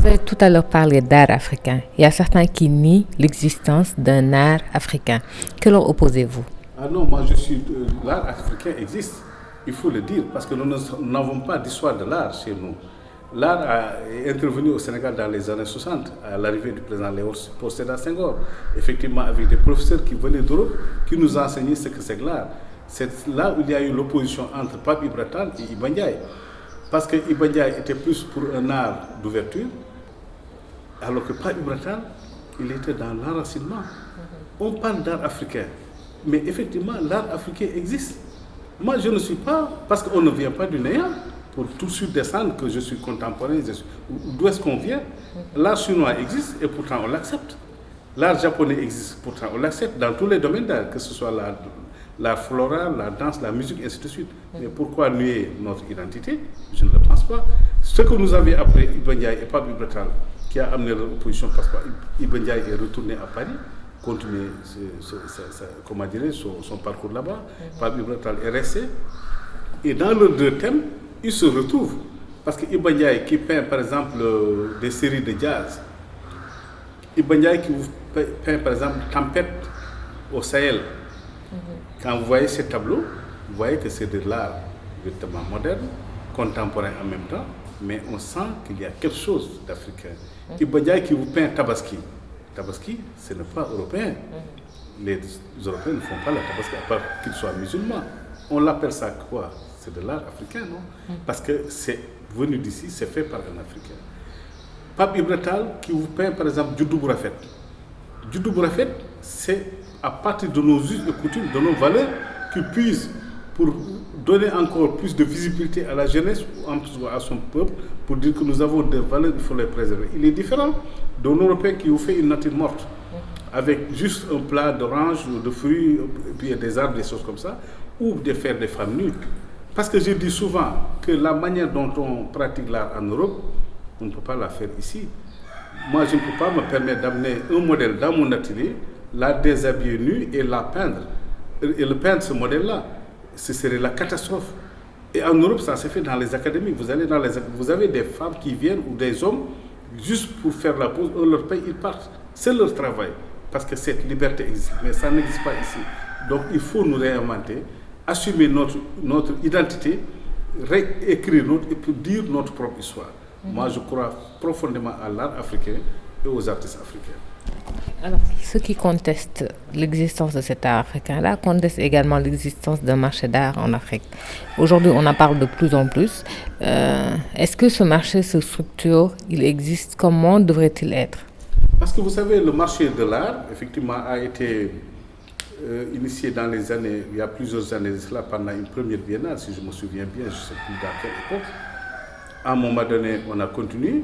Vous avez tout à l'heure parlé d'art africain. Il y a certains qui nient l'existence d'un art africain. Que leur opposez-vous? Ah non, moi je suis. L'art africain existe, il faut le dire, parce que nous n'avons pas d'histoire de l'art chez nous. Est intervenu au Sénégal dans les années 60, à l'arrivée du président Léopold Sédar Senghor, effectivement avec des professeurs qui venaient d'Europe, qui nous enseignaient ce que c'est que l'art. C'est là où il y a eu l'opposition entre Pape Ibra Tall et Iba Ndiaye. Parce que Iba Ndiaye était plus pour un art d'ouverture, alors que Pape Ibra Tall, il était dans l'enracinement. On parle d'art africain, mais effectivement, l'art africain existe. Moi, je ne suis pas, parce qu'on ne vient pas du néant, pour tout de suite descendre que je suis contemporain. D'où est-ce qu'on vient? L'art chinois existe et pourtant on l'accepte. L'art japonais existe, pourtant on l'accepte dans tous les domaines d'art, que ce soit l'art floral, la danse, la musique, ainsi de suite. Mais pourquoi nier notre identité? Je ne le pense pas. Ce que nous avions appris Iba Ndiaye et Pape Ibra Tall, qui a amené leur opposition, parce que Iba Ndiaye est retourné à Paris, continuer son parcours là-bas. Pape Ibra Tall est resté. Et dans leurs deux thèmes, ils se retrouvent. Parce que Iba Ndiaye qui peint par exemple des séries de jazz, Iba Ndiaye qui vous peint par exemple Tempête au Sahel, quand vous voyez ces tableaux, vous voyez que c'est de l'art véritablement moderne, contemporain en même temps, mais on sent qu'il y a quelque chose d'africain. Iba Ndiaye qui vous peint Tabaski. Tabaski, ce n'est pas européen. Les Européens ne font pas la Tabaski, à part qu'ils soient musulmans. On l'appelle ça quoi? C'est de l'art africain, non? Parce que c'est venu d'ici, c'est fait par un Africain. Pape Ibra Tall qui vous peint par exemple Djoudou Bourafet. Djoudou Bourafet, c'est à partir de nos us et coutumes, de nos valeurs, qu'il puise pour donner encore plus de visibilité à la jeunesse ou en plus à son peuple, pour dire que nous avons des valeurs, il faut les préserver. Il est différent d'un Européen qui vous fait une nature morte, avec juste un plat d'oranges, de fruits, et puis des arbres, des choses comme ça, ou de faire des femmes nues. Parce que je dis souvent que la manière dont on pratique l'art en Europe, on ne peut pas la faire ici. Moi, je ne peux pas me permettre d'amener un modèle dans mon atelier, la déshabiller nue et la peindre. Et le peindre, ce modèle-là, ce serait la catastrophe. Et en Europe, ça se fait dans les académies. Vous avez des femmes qui viennent ou des hommes, juste pour faire la pause, on leur paye, ils partent. C'est leur travail. Parce que cette liberté existe. Mais ça n'existe pas ici. Donc, il faut nous réinventer, assumer notre identité, réécrire et puis dire notre propre histoire. Moi, je crois profondément à l'art africain et aux artistes africains. Alors, ceux qui contestent l'existence de cet art africain-là contestent également l'existence d'un marché d'art en Afrique. Aujourd'hui, on en parle de plus en plus. Est-ce que ce marché se structure? Il existe? Comment devrait-il être? Parce que vous savez, le marché de l'art, effectivement, a été initié dans les années, il y a plusieurs années de cela, pendant une première biennale, si je me souviens bien, je ne sais plus dans quelle époque. À un moment donné, on a continué.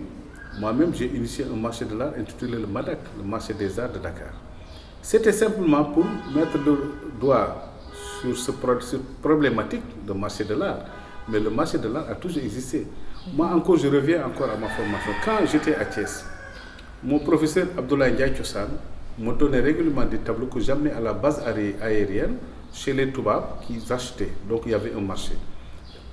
Moi-même, j'ai initié un marché de l'art intitulé le MADAC, le marché des arts de Dakar. C'était simplement pour mettre le doigt sur cette problématique de marché de l'art. Mais le marché de l'art a toujours existé. Moi encore, je reviens encore à ma formation. Quand j'étais à Thiès, mon professeur Abdoulaye Ndiaye Tchossan me donnait régulièrement des tableaux que j'amenais à la base aérienne chez les Toubabs qui achetaient. Donc il y avait un marché.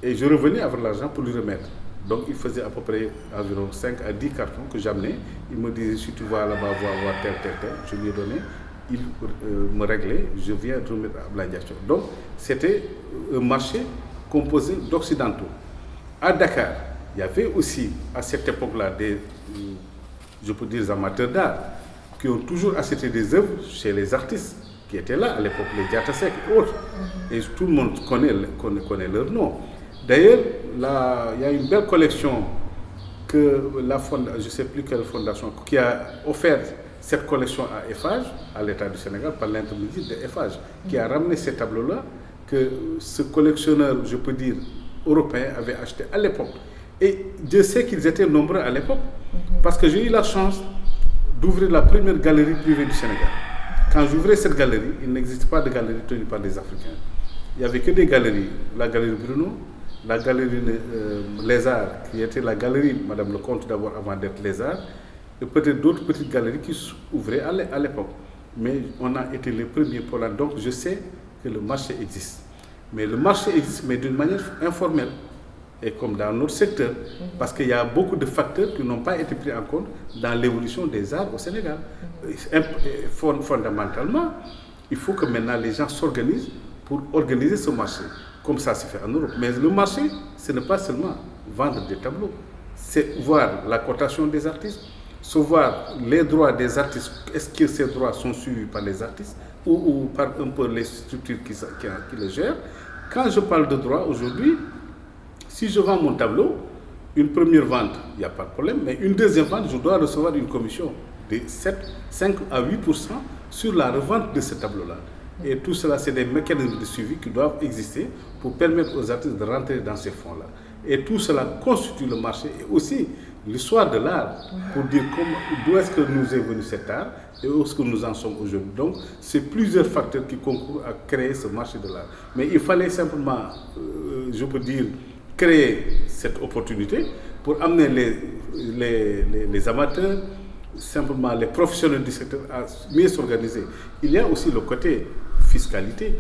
Et je revenais avec l'argent pour lui remettre. Donc il faisait à peu près environ 5 à 10 cartons que j'amenais. Il me disait, si tu vas là-bas voir tel. Je lui ai donné. Il me réglait. Je viens remettre à Abdoulaye Ndiaye. Donc c'était un marché composé d'occidentaux. À Dakar, il y avait aussi à cette époque-là des, je peux dire, amateurs d'art qui ont toujours acheté des œuvres chez les artistes qui étaient là à l'époque, les Diatasek et autres. Et tout le monde connaît leur nom. D'ailleurs, il y a une belle collection que je ne sais plus quelle fondation, qui a offert cette collection à Eiffage, à l'État du Sénégal, par l'intermédiaire de Eiffage, qui a ramené ces tableaux-là que ce collectionneur, je peux dire, européen avait acheté à l'époque. Et je sais qu'ils étaient nombreux à l'époque, parce que j'ai eu la chance d'ouvrir la première galerie privée du Sénégal. Quand j'ouvrais cette galerie, il n'existait pas de galerie tenue par des Africains. Il n'y avait que des galeries. La galerie Bruno, la galerie Les Arts, qui était la galerie Madame le Comte d'abord avant d'être Les Arts, et peut-être d'autres petites galeries qui s'ouvraient à l'époque. Mais on a été les premiers pour là. Donc je sais que le marché existe. Mais le marché existe, mais d'une manière informelle. et comme dans notre secteur. Parce qu'il y a beaucoup de facteurs qui n'ont pas été pris en compte dans l'évolution des arts au Sénégal. Fondamentalement, il faut que maintenant les gens s'organisent pour organiser ce marché, comme ça se fait en Europe. Mais le marché, ce n'est pas seulement vendre des tableaux, c'est voir la cotation des artistes, savoir les droits des artistes, est-ce que ces droits sont suivis par les artistes ou par un peu les structures qui les gèrent. Quand je parle de droits aujourd'hui, si je vends mon tableau, une première vente, il n'y a pas de problème, mais une deuxième vente, je dois recevoir une commission de 5 à 8% sur la revente de ce tableau-là. Et tout cela, c'est des mécanismes de suivi qui doivent exister pour permettre aux artistes de rentrer dans ces fonds-là. Et tout cela constitue le marché et aussi l'histoire de l'art pour dire d'où est-ce que nous est venu cet art et où est-ce que nous en sommes aujourd'hui. Donc, c'est plusieurs facteurs qui concourent à créer ce marché de l'art. Mais il fallait simplement, je peux dire, créer cette opportunité pour amener les amateurs, simplement les professionnels du secteur à mieux s'organiser. Il y a aussi le côté fiscalité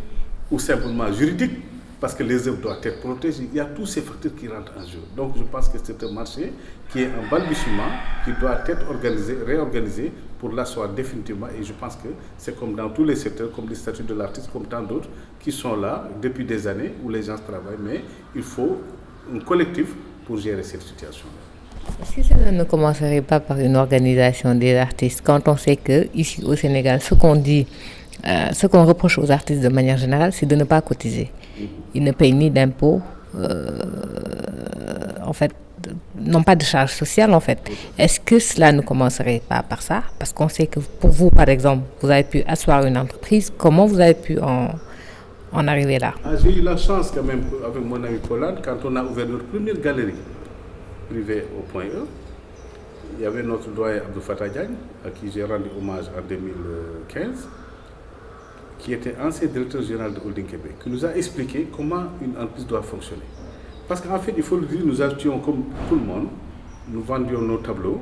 ou simplement juridique, parce que les œuvres doivent être protégées. Il y a tous ces facteurs qui rentrent en jeu. Donc je pense que c'est un marché qui est en balbutiement, qui doit être organisé, réorganisé pour l'asseoir définitivement. Et je pense que c'est comme dans tous les secteurs, comme les statuts de l'artiste, comme tant d'autres, qui sont là depuis des années où les gens travaillent. Mais il faut un collectif pour gérer cette situation-là. Est-ce que cela ne commencerait pas par une organisation des artistes quand on sait qu'ici au Sénégal, ce qu'on reproche aux artistes de manière générale, c'est de ne pas cotiser. Ils ne payent ni d'impôts, en fait, n'ont pas de charges sociales en fait. Est-ce que cela ne commencerait pas par ça? Parce qu'on sait que pour vous, par exemple, vous avez pu asseoir une entreprise. Comment vous avez pu en arriver là? J'ai eu la chance quand même avec mon ami Paulane, quand on a ouvert notre première galerie privée au Point E, il y avait notre doyen Abdou Fatah Diagne, à qui j'ai rendu hommage en 2015, qui était ancien directeur général de Holding Québec, qui nous a expliqué comment une entreprise doit fonctionner. Parce qu'en fait, il faut le dire, nous achetions comme tout le monde, nous vendions nos tableaux.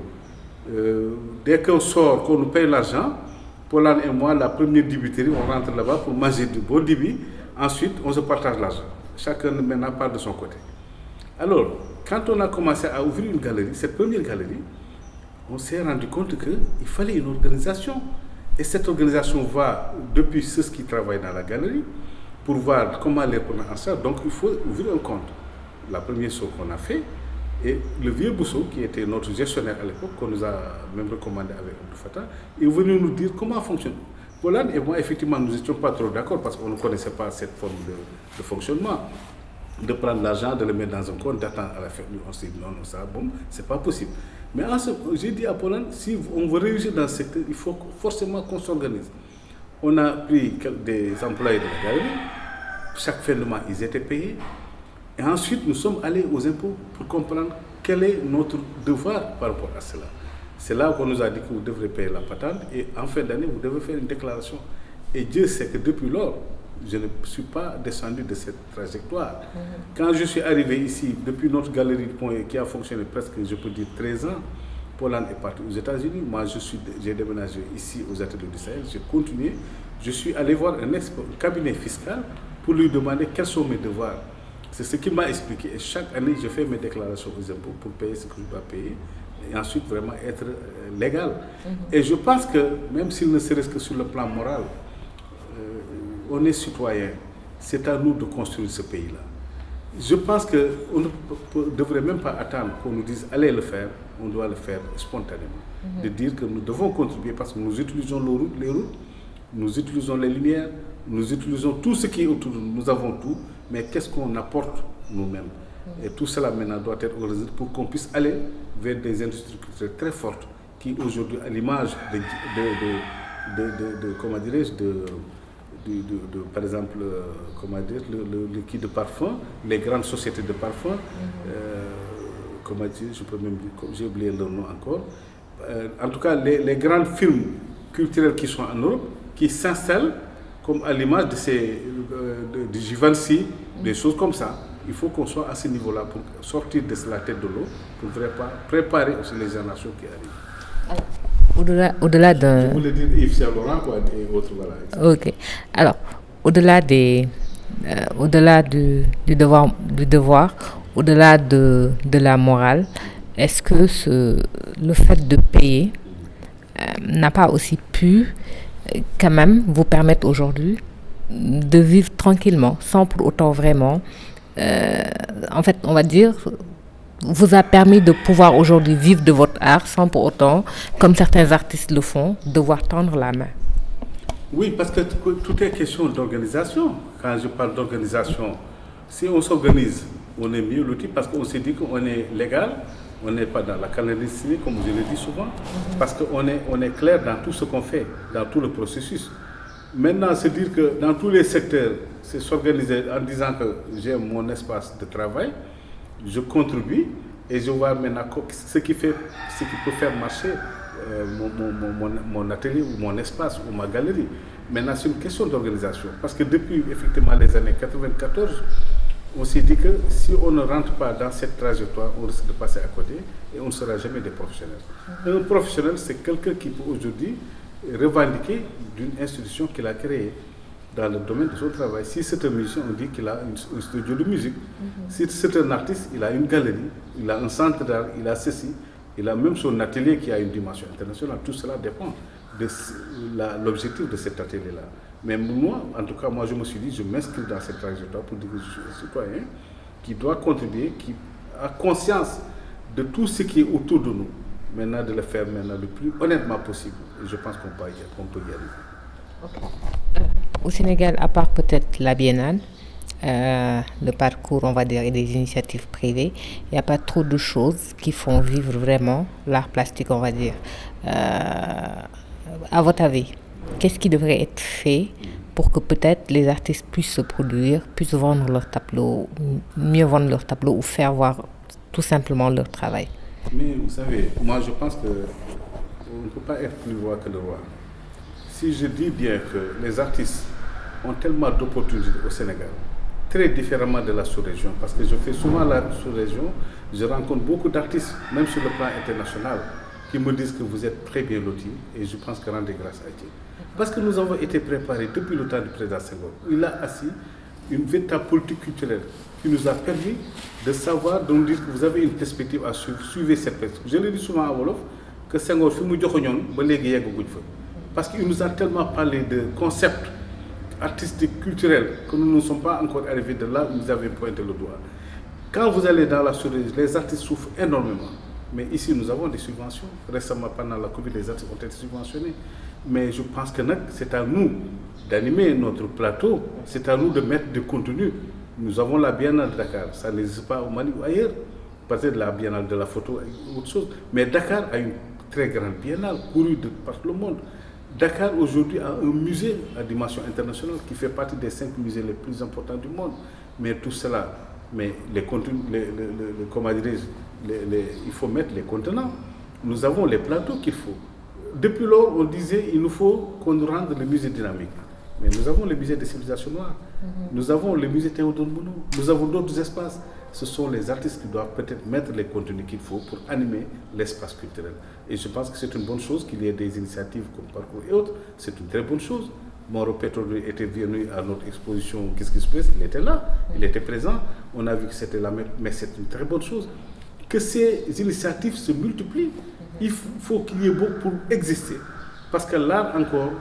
Dès qu'on sort, qu'on nous paye l'argent, Paulane et moi, la première dibiterie, on rentre là-bas pour manger du beau dibi. Ensuite, on se partage l'argent. Chacun maintenant part de son côté. Alors, quand on a commencé à ouvrir une galerie, cette première galerie, on s'est rendu compte qu'il fallait une organisation. Et cette organisation va depuis ceux qui travaillent dans la galerie pour voir comment les prendre en charge. Donc il faut ouvrir un compte. La première chose qu'on a fait, et le vieux Bousso, qui était notre gestionnaire à l'époque, qu'on nous a même recommandé avec Abdou Fatah, est venu nous dire comment fonctionne. Paulane et moi, effectivement, nous n'étions pas trop d'accord parce qu'on ne connaissait pas cette forme de fonctionnement. De prendre l'argent, de le mettre dans un compte, d'attendre à la fin. On s'est dit non, ça, bon, c'est pas possible. Mais j'ai dit à Paulane, si on veut réussir dans ce secteur, il faut forcément qu'on s'organise. On a pris des employés de la galerie, chaque fin de mois, ils étaient payés. Et ensuite, nous sommes allés aux impôts pour comprendre quel est notre devoir par rapport à cela. C'est là qu'on nous a dit que vous devrez payer la patente et en fin d'année, vous devez faire une déclaration. Et Dieu sait que depuis lors, je ne suis pas descendu de cette trajectoire. Quand je suis arrivé ici, depuis notre galerie de Point qui a fonctionné presque, je peux dire, 13 ans, Paulane est parti aux États-Unis. Moi, j'ai déménagé ici aux Ateliers du Sahel. J'ai continué. Je suis allé voir un cabinet fiscal pour lui demander quels sont mes devoirs. C'est ce qu'il m'a expliqué. Et chaque année, je fais mes déclarations aux impôts pour payer ce que je dois payer et ensuite vraiment être légal. Et je pense que, même s'il ne serait que sur le plan moral, on est citoyen, c'est à nous de construire ce pays-là. Je pense qu'on ne devrait même pas attendre qu'on nous dise allez le faire, on doit le faire spontanément. De dire que nous devons contribuer parce que nous utilisons les routes, nous utilisons les lumières, nous utilisons tout ce qui est autour de nous, nous avons tout, mais qu'est-ce qu'on apporte nous-mêmes? Et tout cela maintenant doit être organisé pour qu'on puisse aller vers des industries culturelles très fortes qui aujourd'hui, à l'image comment dirais-je, par exemple, comment dire, le liquide de parfum, les grandes sociétés de parfum, comment dire, je peux même dire, j'ai oublié leur nom encore. En tout cas, les grandes firmes culturelles qui sont en Europe, qui s'installent comme à l'image de Givenchy, des choses comme ça. Il faut qu'on soit à ce niveau-là pour sortir de la tête de l'eau, pour préparer aussi les générations qui arrivent. Au-delà d'un... Je voulais dire Yves Saint Laurent, quoi, et autres, voilà. Ok. Alors, au-delà du devoir, au-delà de la morale, est-ce que le fait de payer n'a pas aussi pu quand même vous permettre aujourd'hui de vivre tranquillement, sans pour autant vraiment, en fait, on va dire, vous a permis de pouvoir aujourd'hui vivre de votre art sans pour autant, comme certains artistes le font, devoir tendre la main? Oui, parce que tout est question d'organisation. Quand je parle d'organisation, si on s'organise, on est mieux loti parce qu'on s'est dit qu'on est légal, on n'est pas dans la clandestinité, comme je le dis souvent, parce qu'on est clair dans tout ce qu'on fait, dans tout le processus. Maintenant, se dire que dans tous les secteurs, c'est s'organiser en disant que j'ai mon espace de travail, je contribue et je vois maintenant ce qui peut faire marcher mon atelier ou mon espace ou ma galerie. Maintenant, c'est une question d'organisation. Parce que depuis effectivement les années 94, on s'est dit que si on ne rentre pas dans cette trajectoire, on risque de passer à côté et on ne sera jamais des professionnels. Un professionnel, c'est quelqu'un qui peut aujourd'hui revendiquer d'une institution qu'il a créée dans le domaine de son travail. Si c'est un musicien, on dit qu'il a un studio de musique. Si c'est un artiste, il a une galerie, il a un centre d'art, il a ceci, il a même son atelier qui a une dimension internationale. Tout cela dépend de l'objectif de cet atelier-là. Mais moi, en tout cas, moi je me suis dit, je m'inscris dans cette trajectoire pour dire que je suis un citoyen qui doit contribuer, qui a conscience de tout ce qui est autour de nous. Maintenant, de le faire maintenant le plus honnêtement possible. Et je pense qu'on peut y arriver. Okay. Au Sénégal, à part peut-être la Biennale, le parcours, on va dire, et des initiatives privées, il n'y a pas trop de choses qui font vivre vraiment l'art plastique, on va dire. À votre avis, qu'est-ce qui devrait être fait pour que peut-être les artistes puissent se produire, puissent vendre leurs tableaux, mieux vendre leurs tableaux ou faire voir tout simplement leur travail? Mais vous savez, moi je pense qu'on ne peut pas être plus roi que le roi. Si je dis bien que les artistes ont tellement d'opportunités au Sénégal, très différemment de la sous-région, parce que je fais souvent la sous-région, je rencontre beaucoup d'artistes, même sur le plan international, qui me disent que vous êtes très bien lotis, et je pense que rendez grâce à Dieu. Parce que nous avons été préparés depuis le temps du président Senghor. Il a assis une véritable politique culturelle qui nous a permis de savoir, de nous dire que vous avez une perspective à suivre, suivez cette perspective. Je le dis souvent à Wolof, que Senghor, parce qu'il nous a tellement parlé de concepts artistiques, culturels, que nous ne sommes pas encore arrivés de là où nous avions pointé le doigt. Quand vous allez dans la sous-région, les artistes souffrent énormément. Mais ici, nous avons des subventions. Récemment, pendant la Covid, les artistes ont été subventionnés. Mais je pense que c'est à nous d'animer notre plateau, c'est à nous de mettre du contenu. Nous avons la Biennale de Dakar, ça n'existe pas au Mali ou ailleurs, peut-être la Biennale de la photo ou autre chose. Mais Dakar a une très grande Biennale, courue de partout le monde. Dakar aujourd'hui a un musée à dimension internationale qui fait partie des 5 musées les plus importants du monde. Mais tout cela, mais les contenus, comment il faut mettre les contenants. Nous avons les plateaux qu'il faut. Depuis lors, on disait qu'il nous faut qu'on nous rende le musée dynamique. Mais nous avons le musée des civilisations noires, nous avons le musée Théodore Monod, nous avons d'autres espaces. Ce sont les artistes qui doivent peut-être mettre les contenus qu'il faut pour animer l'espace culturel. Et je pense que c'est une bonne chose qu'il y ait des initiatives comme Parcours et autres. C'est une très bonne chose. Mauro Petro était venu à notre exposition Qu'est-ce qui se passe? Il était là, il était présent. On a vu que c'était la même, mais c'est une très bonne chose. Que ces initiatives se multiplient. Il faut qu'il y ait beaucoup pour exister. Parce que l'art encore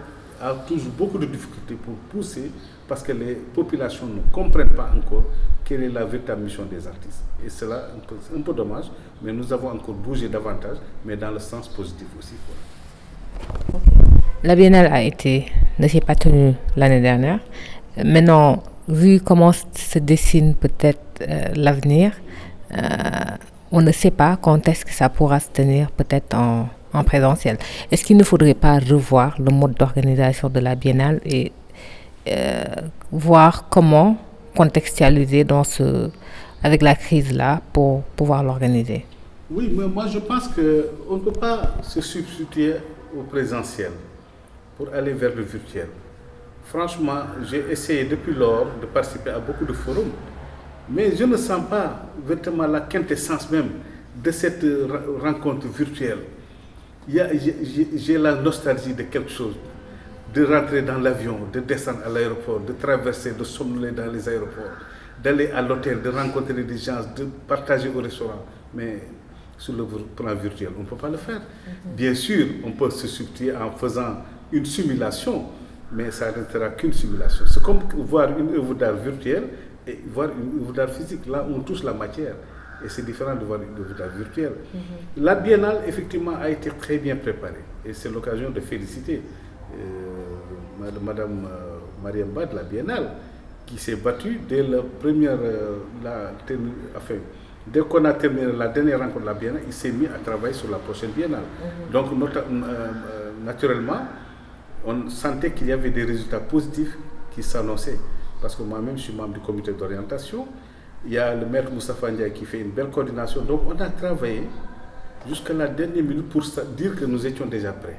a toujours beaucoup de difficultés pour pousser, parce que les populations ne comprennent pas encore quelle est la véritable mission des artistes. Et cela est un peu dommage, mais nous avons encore bougé davantage, mais dans le sens positif aussi. La Biennale ne s'est pas tenue l'année dernière. Maintenant, vu comment se dessine peut-être l'avenir, on ne sait pas quand est-ce que ça pourra se tenir peut-être en présentiel. Est-ce qu'il ne faudrait pas revoir le mode d'organisation de la Biennale et voir comment contextualiser avec la crise-là pour pouvoir l'organiser? Oui, mais moi je pense qu'on ne peut pas se substituer au présentiel pour aller vers le virtuel. Franchement, j'ai essayé depuis lors de participer à beaucoup de forums, mais je ne sens pas véritablement la quintessence même de cette rencontre virtuelle. J'ai la nostalgie de quelque chose, de rentrer dans l'avion, de descendre à l'aéroport, de traverser, de somnoler dans les aéroports, d'aller à l'hôtel, de rencontrer des gens, de partager au restaurant. Mais sur le plan virtuel, on ne peut pas le faire. Bien sûr, on peut se substituer en faisant une simulation, mais ça ne restera qu'une simulation. C'est comme voir une œuvre d'art virtuelle et voir une œuvre d'art physique. Là, on touche la matière. Et c'est différent de voir une œuvre d'art virtuelle. La biennale, effectivement, a été très bien préparée. Et c'est l'occasion de féliciter Madame Mariam Ba de la biennale, qui s'est battue dès la première, dès qu'on a terminé la dernière rencontre de la biennale, il s'est mis à travailler sur la prochaine biennale. Donc, naturellement, on sentait qu'il y avait des résultats positifs qui s'annonçaient. Parce que moi-même, je suis membre du comité d'orientation. Il y a le maître Moustapha Ndiaye qui fait une belle coordination. Donc, on a travaillé jusqu'à la dernière minute pour dire que nous étions déjà prêts.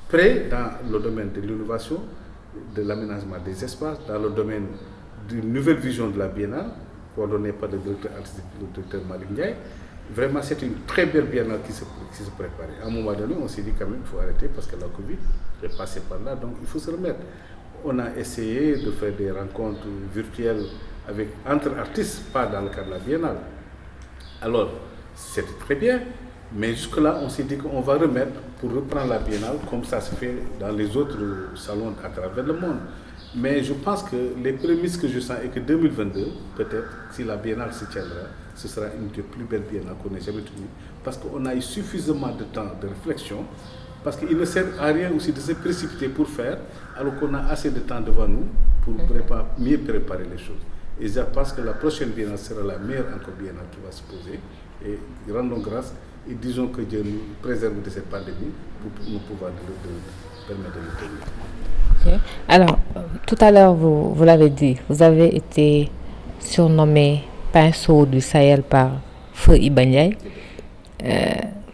Prêts dans le domaine de l'innovation, de l'aménagement des espaces, dans le domaine d'une nouvelle vision de la biennale, coordonnée par le directeur artistique, le docteur Malick Ndiaye. Vraiment, c'est une très belle biennale qui se préparait. À un moment donné, on s'est dit quand même qu'il faut arrêter parce que la Covid est passée par là, donc il faut se remettre. On a essayé de faire des rencontres virtuelles entre artistes, pas dans le cadre de la biennale. Alors, c'était très bien, mais jusque-là, on s'est dit qu'on va remettre pour reprendre la biennale comme ça se fait dans les autres salons à travers le monde. Mais je pense que les prémices que je sens est que 2022, peut-être, si la biennale se tiendra, ce sera une des plus belles biennales qu'on ait jamais tenues, parce qu'on a eu suffisamment de temps de réflexion, parce qu'il ne sert à rien aussi de se précipiter pour faire, alors qu'on a assez de temps devant nous pour mieux préparer les choses. Et je pense que la prochaine biennale sera la meilleure encore biennale qui va se poser. Et rendons grâce et disons que Dieu nous préserve de cette pandémie pour nous pouvoir permettre de le tenir. Okay. Alors, tout à l'heure, vous l'avez dit, vous avez été surnommé Pinceau du Sahel par Feu Iba Ndiaye.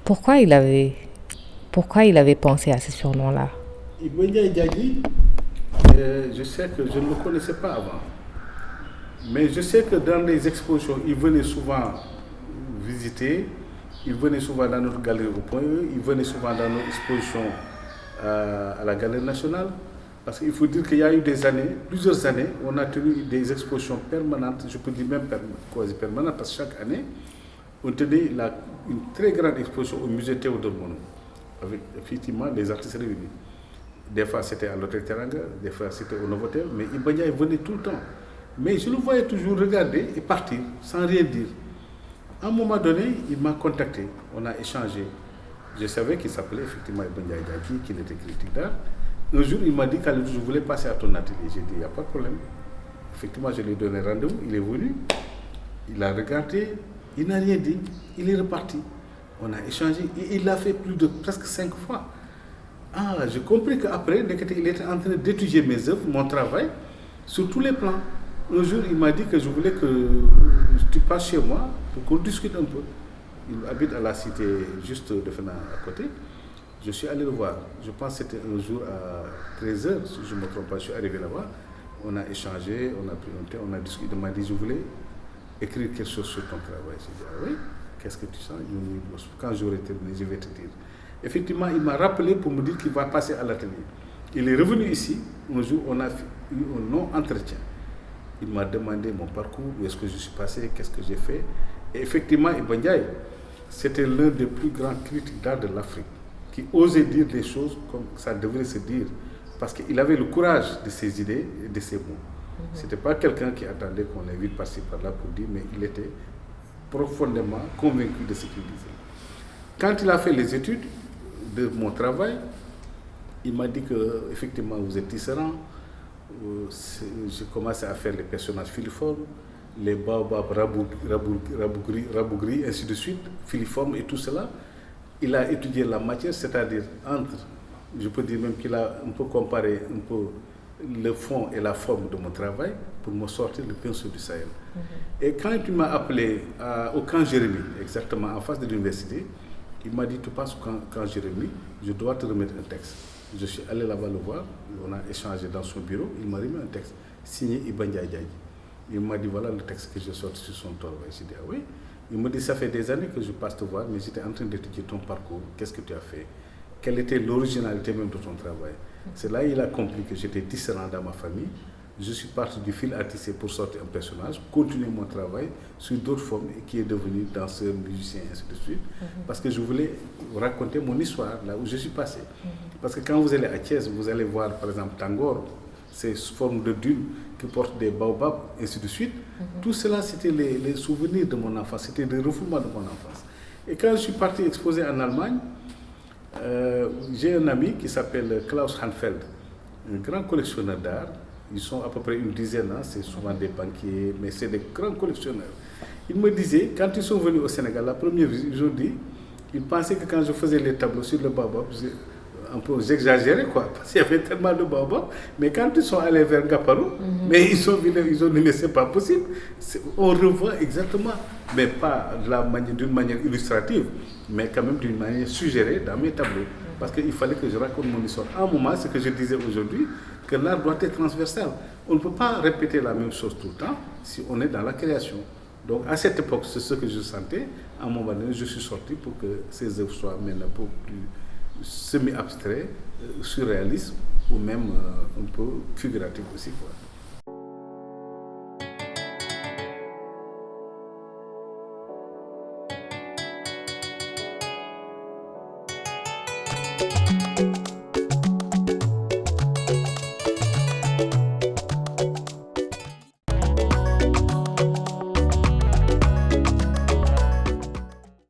Pourquoi il avait pensé à ce surnom-là? Iba Ndiaye Diadji, je sais que je ne le connaissais pas avant. Mais je sais que dans les expositions, il venait souvent visiter, il venait souvent dans notre galerie au Point E, il venait souvent dans nos expositions à la Galerie nationale. Parce qu'il faut dire qu'il y a eu plusieurs années, on a tenu des expositions permanentes, je peux dire même quasi permanentes, parce que chaque année, on tenait une très grande exposition au musée Théodore Monod, avec effectivement des artistes réunis. Des fois c'était à l'hôtel Teranga, des fois c'était au Novotel, mais Iba Ndiaye venait tout le temps. Mais je le voyais toujours regarder et partir sans rien dire. À un moment donné, il m'a contacté, on a échangé. Je savais qu'il s'appelait effectivement Iba Ndiaye Diadji, qu'il était critique d'art. Un jour, il m'a dit que je voulais passer à ton atelier. J'ai dit, il n'y a pas de problème. Effectivement, je lui ai donné rendez-vous, il est venu, il a regardé, il n'a rien dit, il est reparti. On a échangé et il l'a fait plus de presque 5 fois. Ah, j'ai compris qu'après, il était en train d'étudier mes œuvres, mon travail, sur tous les plans. Un jour, il m'a dit que je voulais que tu passes chez moi pour qu'on discute un peu. Il habite à la cité juste de Fena à côté. Je suis allé le voir. Je pense que c'était un jour à 13h, si je ne me trompe pas. Je suis arrivé là-bas. On a échangé, on a pris un thé, on a discuté. Il m'a dit, je voulais écrire quelque chose sur ton travail. J'ai dit, ah oui, qu'est-ce que tu sens? Quand j'aurai terminé, je vais te dire. Effectivement, il m'a rappelé pour me dire qu'il va passer à l'atelier. Il est revenu ici. Un jour, on a eu un non-entretien. Il m'a demandé mon parcours, où est-ce que je suis passé, qu'est-ce que j'ai fait. Et effectivement, Iba Ndiaye, c'était l'un des plus grands critiques d'art de l'Afrique, qui osait dire des choses comme ça devrait se dire, parce qu'il avait le courage de ses idées et de ses mots. Ce n'était pas quelqu'un qui attendait qu'on l'invite par-ci par-là pour dire, mais il était profondément convaincu de ce qu'il disait. Quand il a fait les études de mon travail, il m'a dit que effectivement vous êtes tisserand. J'ai commencé à faire les personnages filiformes, les baobabs, rabougris, ainsi de suite, filiformes et tout cela. Il a étudié la matière, c'est-à-dire je peux dire même qu'il a un peu comparé un peu le fond et la forme de mon travail pour me sortir le pinceau du Sahel. Et quand il m'a appelé au camp Jérémie, exactement en face de l'université, il m'a dit, tu passes au camp Jérémie, je dois te remettre un texte. Je suis allé là-bas le voir, on a échangé dans son bureau, il m'a remis un texte signé Iba Ndiaye Diadji. Il m'a dit, voilà le texte que j'ai sorti sur son travail. J'ai dit, ah oui. Il me dit, ça fait des années que je passe te voir, mais j'étais en train d'étudier ton parcours, qu'est-ce que tu as fait, quelle était l'originalité même de ton travail. C'est là qu'il a compris que j'étais tisserand dans ma famille, je suis parti du fil à tisser pour sortir un personnage, continuer mon travail sur d'autres formes et qui est devenu danseur, musicien, ainsi de suite. Parce que je voulais raconter mon histoire, là où je suis passé. Parce que quand vous allez à Thiès, vous allez voir par exemple Tangor, ces formes de dunes qui portent des baobabs, ainsi de suite. Tout cela, c'était les souvenirs de mon enfance, c'était des refoulements de mon enfance. Et quand je suis parti exposer en Allemagne, j'ai un ami qui s'appelle Klaus Hanfeld, un grand collectionneur d'art. Ils sont à peu près une dizaine, hein, c'est souvent des banquiers, mais c'est des grands collectionneurs. Il me disait, quand ils sont venus au Sénégal, la première visite, ils ont dit, ils pensaient que quand je faisais les tableaux sur le baobab, j'exagérais quoi, parce qu'il y avait tellement de baobab, mais quand ils sont allés vers Ngaparou, mais ils ont dit, mais c'est pas possible, on revoit exactement, mais pas d'une manière illustrative, mais quand même d'une manière suggérée dans mes tableaux. Parce qu'il fallait que je raconte mon histoire. À un moment, ce que je disais aujourd'hui, que l'art doit être transversal. On ne peut pas répéter la même chose tout le temps si on est dans la création. Donc à cette époque, c'est ce que je sentais. À un moment donné, je suis sorti pour que ces œuvres soient maintenant un peu plus semi-abstraits, surréalistes ou même un peu figuratives aussi, quoi.